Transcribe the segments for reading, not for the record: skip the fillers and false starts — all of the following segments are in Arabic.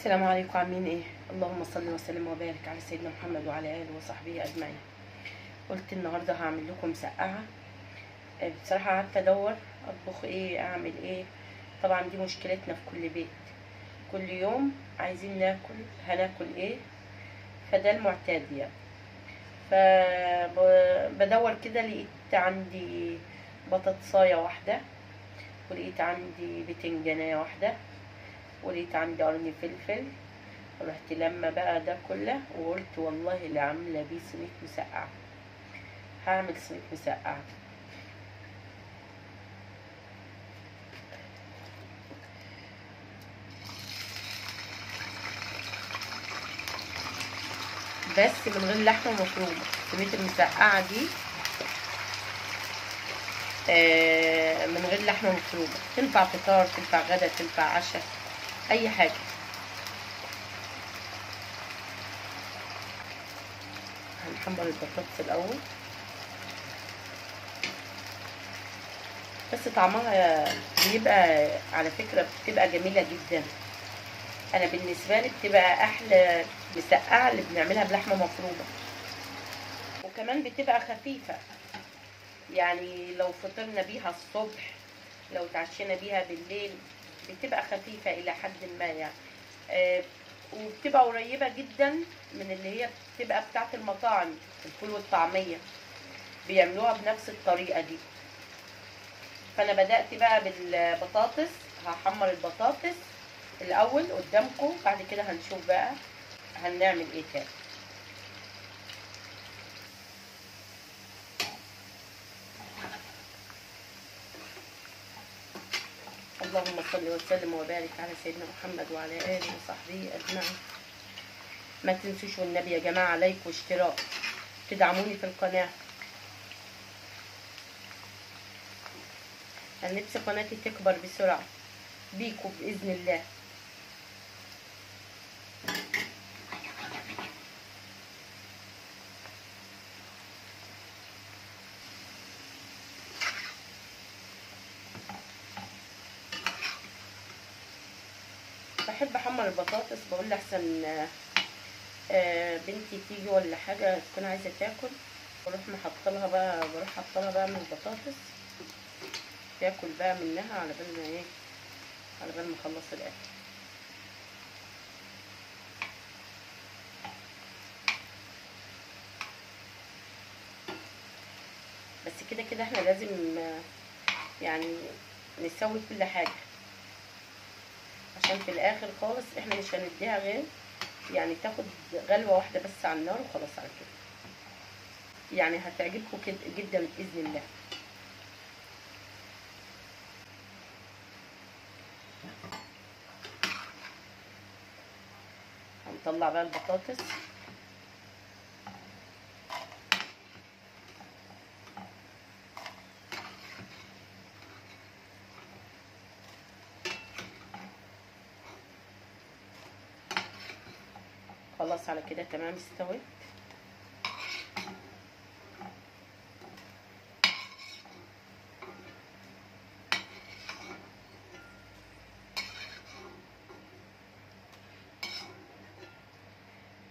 السلام عليكم، عاملين ايه؟ اللهم صل وسلم وبارك على سيدنا محمد وعلى اله وصحبه اجمعين. قلت النهارده هعمل لكم مسقعه. بصراحه قعدت ادور اطبخ ايه، اعمل ايه. طبعا دي مشكلتنا في كل بيت، كل يوم عايزين ناكل، هناكل ايه؟ فده المعتاد يعني. فبدور كده، لقيت عندي بطاطسايه واحده، ولقيت عندي بتنجانيه واحده، ولقيت عندي قرن فلفل. رحت لما بقى ده كله وقلت والله اللي عامله بيه صينيه مسقعه، هعمل صينيه مسقعه. بس من غير لحمه مفرومه. صينيه المسقعه دي من غير لحمه مفرومه، تنفع فطار، تنفع غدا، تنفع عشاء، اي حاجه. هنحمر البطاطس الاول، بس طعمها بيبقى على فكره بتبقى جميله جدا. انا بالنسبه لي بتبقى احلى مسقعه اللي بنعملها بلحمه مفرومه، وكمان بتبقى خفيفه. يعني لو فطرنا بيها الصبح، لو تعشينا بيها بالليل، بتبقى خفيفه الى حد ما يعني. وبتبقى قريبه جدا من اللي هي بتبقى بتاعه المطاعم، الفول والطعميه بيعملوها بنفس الطريقه دي. فانا بدات بقى بالبطاطس. هحمر البطاطس الاول قدامكم، بعد كده هنشوف بقى هنعمل ايه تاني. اللهم صل وسلم وبارك على سيدنا محمد وعلى اله وصحبه اجمعين. ما تنسوش والنبي يا جماعه لايك واشتراك، تدعموني في القناه. انا نفسي قناتي تكبر بسرعه بيكم باذن الله. بحب احمر البطاطس، بقول احسن بنتي تيجي ولا حاجه تكون عايزه تاكل، بروح محطلها بقى، بروح حطلها بقى من البطاطس، تاكل بقى منها على بال ما ايه، على بال ما اخلص الاكل. بس كده كده احنا لازم يعني نسوي كل حاجه، عشان في الاخر خالص احنا مش هنديها غير يعني تاخد غلوه واحده بس على النار وخلاص على كده. يعني هتعجبكم كده جدا باذن الله. هنطلع بقى البطاطس. خلاص على كده تمام استوت.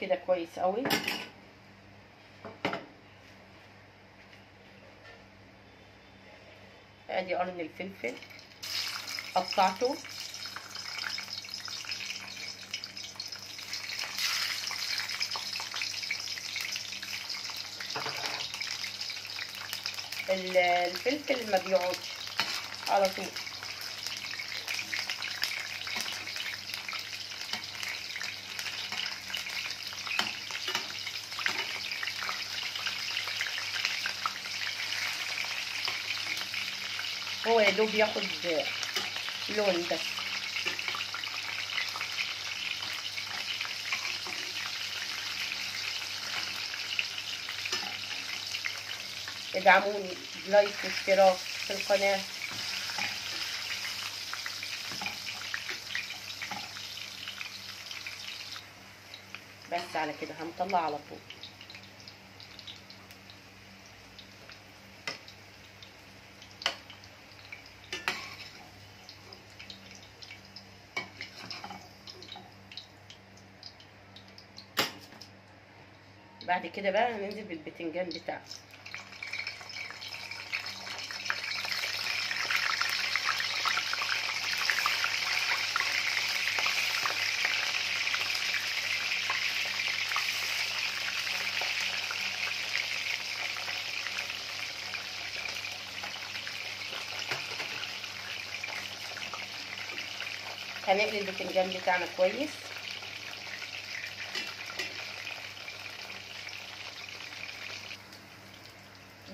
كده كويس قوي. ادي قرن الفلفل قطعته، الفلفل ما بيقعدش على طول. هو يا دوب ياخد لون بس. ادعموني بلايك واشتراك في القناة. بس على كده هنطلع على طول. بعد كده بقى هننزل بالبتنجان بتاعنا. هنقلي البتنجان بتاعنا كويس.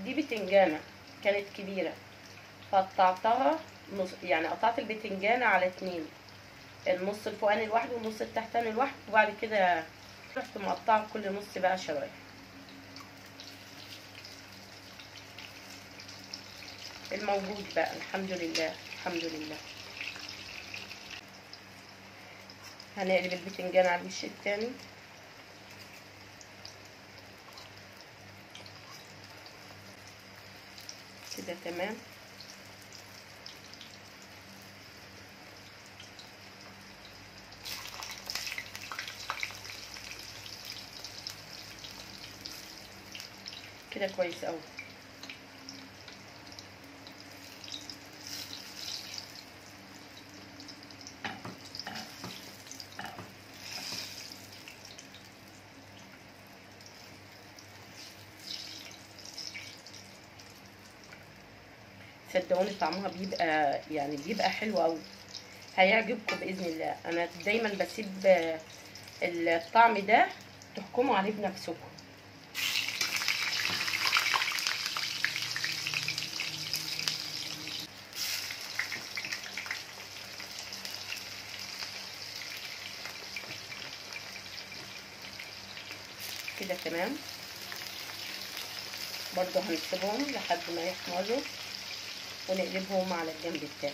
دي بتنجانة كانت كبيرة فقطعتها نص، يعني قطعت البتنجانة على 2، النص الفوقاني لوحده والنص التحتاني لوحده، وبعد كده رحت مقطعه كل نص بقى شرايح. الموجود بقى الحمد لله الحمد لله. هنقلب البتنجان على الوش التاني. كده تمام. كده كويس قوي. صدقوني طعمها بيبقى يعني بيبقى حلو قوي، هيعجبكم باذن الله. انا دايما بسيب الطعم ده تحكموا عليه بنفسكم. كده تمام. برضو هنسيبهم لحد ما يحمروا ونقلبهم على الجنب التاني.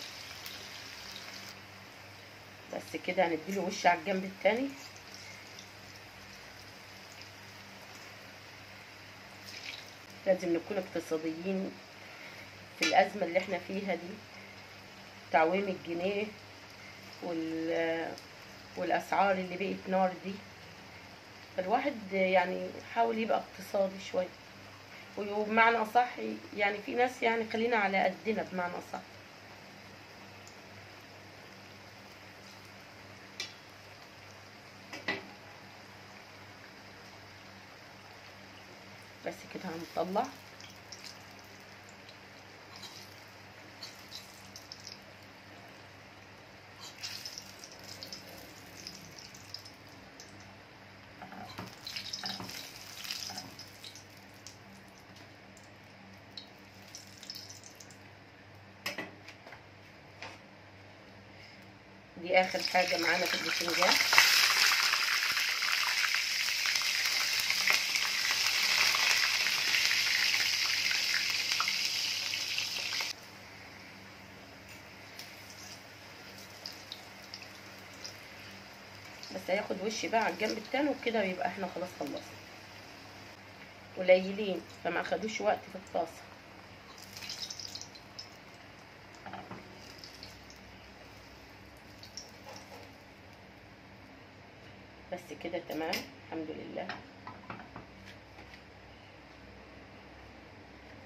بس كده هنديله وش على الجنب التاني. لازم نكون اقتصاديين في الأزمة اللي احنا فيها دي، تعويم الجنيه والأسعار اللي بقت نار دي. الواحد يعني حاول يبقى اقتصادي شوية، وبمعنى أصح يعني في ناس يعني خلينا على قدنا بمعنى أصح. بس كده هنطلع. دي اخر حاجه معانا في البتنجان. بس هياخد وش بقى على الجنب التاني وكده يبقى احنا خلاص خلصنا. قليلين فما اخدوش وقت في الطاسه. بس كده تمام الحمد لله.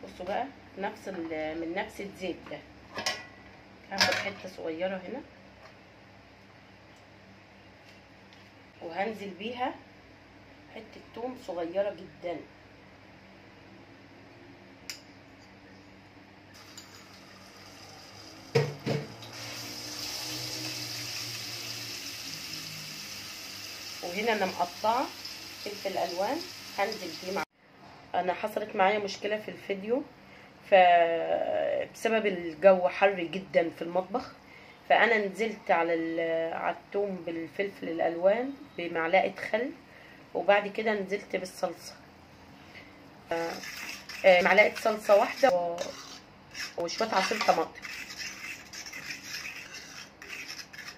بصوا بقى من نفس الزيت ده هاخد حته صغيره هنا وهنزل بيها حته توم صغيره جدا. وهنا انا مقطعه فلفل الوان هنزل بيه مع. انا حصلت معايا مشكله في الفيديو بسبب الجو حر جدا في المطبخ، فانا نزلت على الثوم بالفلفل الالوان بمعلقه خل، وبعد كده نزلت بالصلصه معلقه صلصه واحده وشويه عصير طماطم.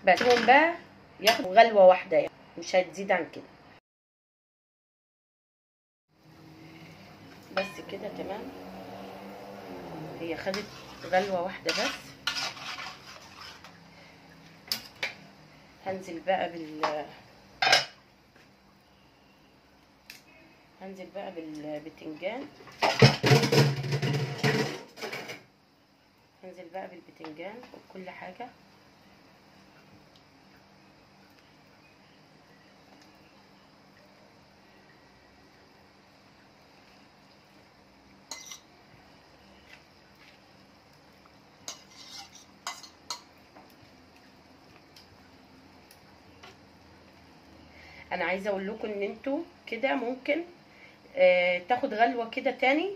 بسيبهم بقى ياخدوا غلوه واحده، يعني مش هتزيد عن كده. بس كده تمام. هي خدت غلوه واحده بس. هنزل بقى هنزل بقى بالبتنجان. هنزل بقى بالبتنجان وكل حاجه. انا عايزه اقول لكم ان انتوا كده ممكن تاخد غلوه كده تاني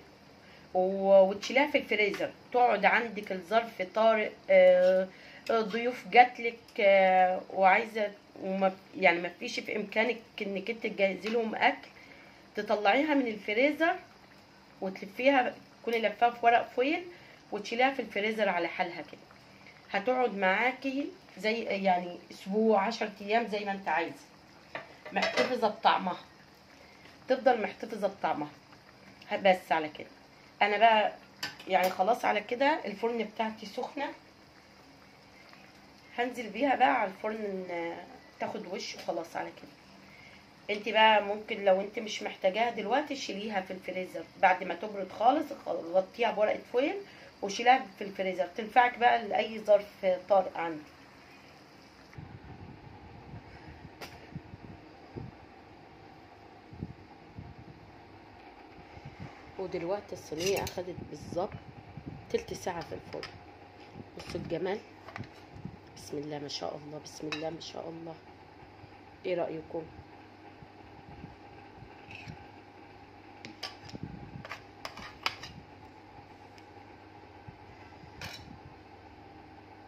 وتشيلها في الفريزر، تقعد عندك الظرف طارئ، ضيوف جاتلك وعايزه يعني ما فيش في امكانك انك انت تجهزي لهم اكل، تطلعيها من الفريزر وتلفيها، تكوني لفاها في ورق فويل وتشيليها في الفريزر على حالها كده، هتقعد معاكي زي يعني اسبوع 10 ايام زي ما انت عايزه، محتفظه بطعمها، تفضل محتفظه بطعمها. بس على كده انا بقى يعني خلاص على كده الفرن بتاعتي سخنه، هنزل بيها بقى على الفرن تاخد وش وخلاص على كده. انت بقى ممكن لو انت مش محتاجاها دلوقتي شيليها في الفريزر بعد ما تبرد خالص، غطيها بورقه فويل وشيلها في الفريزر، تنفعك بقى لاي ظرف طارئ عندك. ودلوقتي الصينيه اخدت بالظبط تلت ساعه في الفرن. بصوا الجمال، بسم الله ما شاء الله، بسم الله ما شاء الله. ايه رايكم؟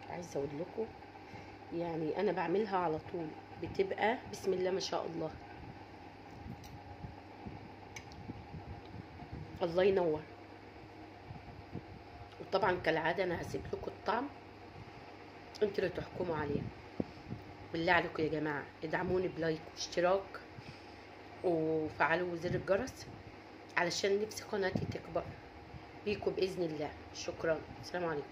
عايزه اقول لكم يعني انا بعملها على طول بتبقى بسم الله ما شاء الله. الله ينور. وطبعا كالعاده انا هسيب لكم الطعم انتوا اللي تحكموا عليه. بالله عليكم يا جماعه ادعموني بلايك واشتراك وفعلوا زر الجرس علشان نفسي قناتي تكبر بيكم باذن الله. شكرا، السلام عليكم.